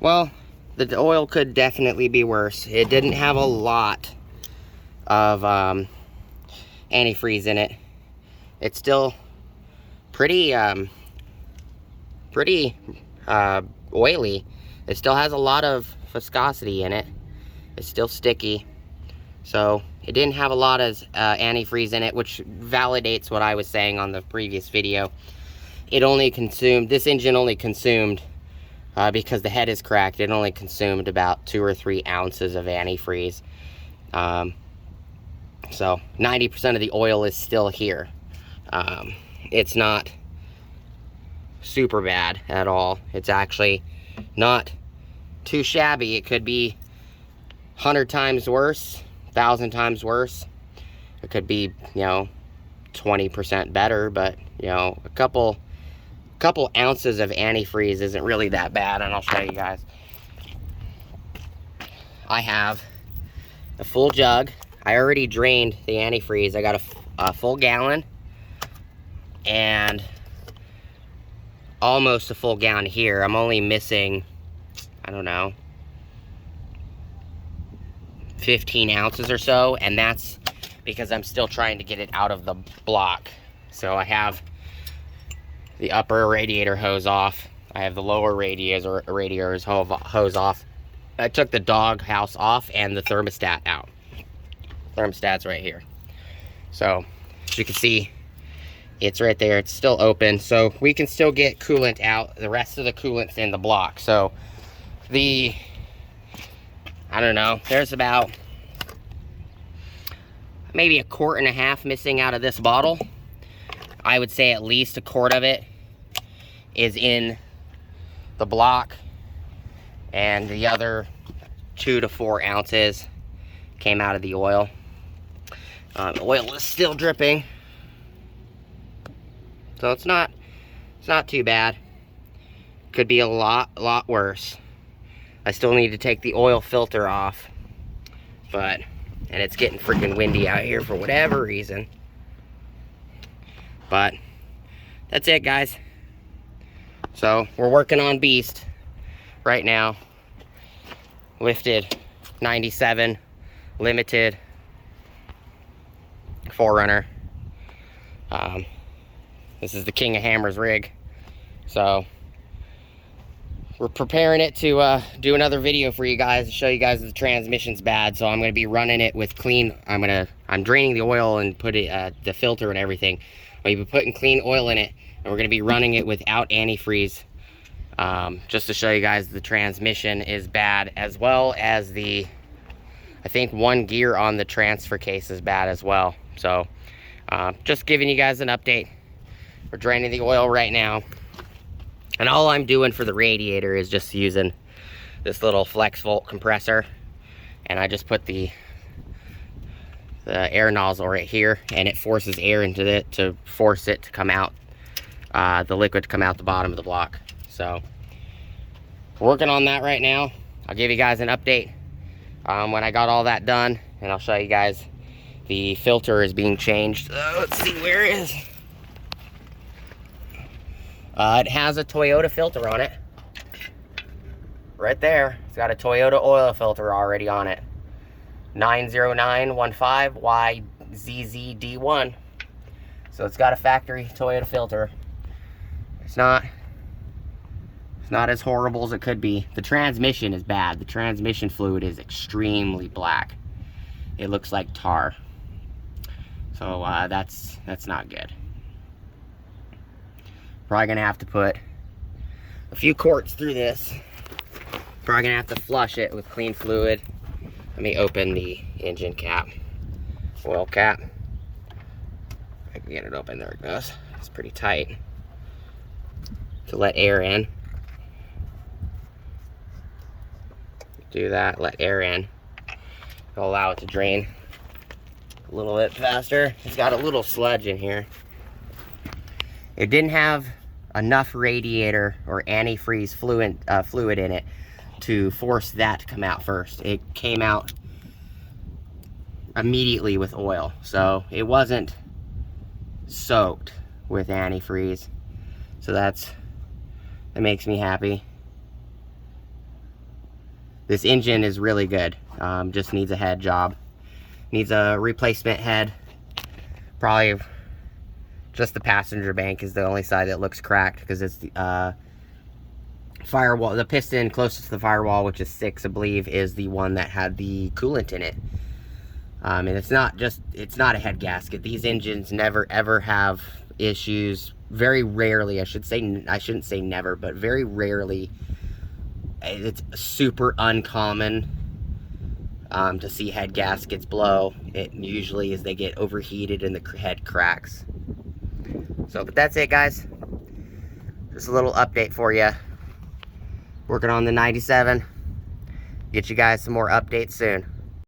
Well, the oil could definitely be worse. It didn't have a lot of antifreeze in it. It's still pretty oily. It still has a lot of viscosity in it. It's still sticky. So it didn't have a lot of antifreeze in it, which validates what I was saying on the previous video. It only consumed, this engine only consumed, because the head is cracked, it only consumed about 2 or 3 ounces of antifreeze. So 90% of the oil is still here. It's not super bad at all. It's actually not too shabby. It could be 100 times worse, 1,000 times worse. It could be, you know, 20% better, but, you know, a couple ounces of antifreeze isn't really that bad, and I'll show you guys. I have a full jug. I already drained the antifreeze. I got a full gallon and almost a full gallon here. I'm only missing, I don't know, 15 ounces or so, and that's because I'm still trying to get it out of the block. So I have the upper radiator hose off. I have the lower radiators hose off. I took the dog house off and the thermostat out. Thermostat's right here. So as you can see, it's right there. It's still open, so we can still get coolant out. The rest of the coolant's in the block. So I don't know, there's about maybe 1.5 quarts missing out of this bottle. I would say at least 1 quart of it is in the block, and the other 2 to 4 ounces came out of the oil. The oil is still dripping, so it's not too bad. Could be a lot worse. I still need to take the oil filter off, and it's getting freaking windy out here for whatever reason. But that's it, guys. So we're working on Beast right now. Lifted 97 limited 4runner. This is the King of Hammers rig. So we're preparing it to do another video for you guys to show you guys the transmission's bad. So I'm going to be running it with clean. I'm draining the oil and put it the filter and everything. I'm going to be putting clean oil in it, and we're going to be running it without antifreeze, just to show you guys the transmission is bad, as well as I think one gear on the transfer case is bad as well. So just giving you guys an update. We're draining the oil right now, and all I'm doing for the radiator is just using this little flex volt compressor, and I just put the air nozzle right here, and it forces air into it to force it to come out, the liquid to come out the bottom of the block. So we're working on that right now. I'll give you guys an update when I got all that done, and I'll show you guys the filter is being changed. Let's see, where it is. It has a Toyota filter on it. Right there. It's got a Toyota oil filter already on it. 90915YZZD1. So it's got a factory Toyota filter. It's not as horrible as it could be. The transmission is bad. The transmission fluid is extremely black. It looks like tar. So that's not good. Probably gonna have to put a few quarts through this. Probably gonna have to flush it with clean fluid. Let me open the engine cap, oil cap. I can get it open. There it goes. It's pretty tight to let air in. Do that, let air in. It'll allow it to drain a little bit faster. It's got a little sludge in here. It didn't have enough radiator or antifreeze fluid in it to force that to come out first. It came out immediately with oil, so it wasn't soaked with antifreeze. So that makes me happy. This engine is really good. Just needs a head job. Needs a replacement head. Probably just the passenger bank is the only side that looks cracked, because it's the firewall. The piston closest to the firewall, which is 6, I believe, is the one that had the coolant in it. And it's not a head gasket. These engines never ever have issues. Very rarely, I shouldn't say never, but very rarely. It's super uncommon to see head gaskets blow. It usually is they get overheated and the head cracks. So, but that's it, guys. Just a little update for you. Working on the 97. Get you guys some more updates soon.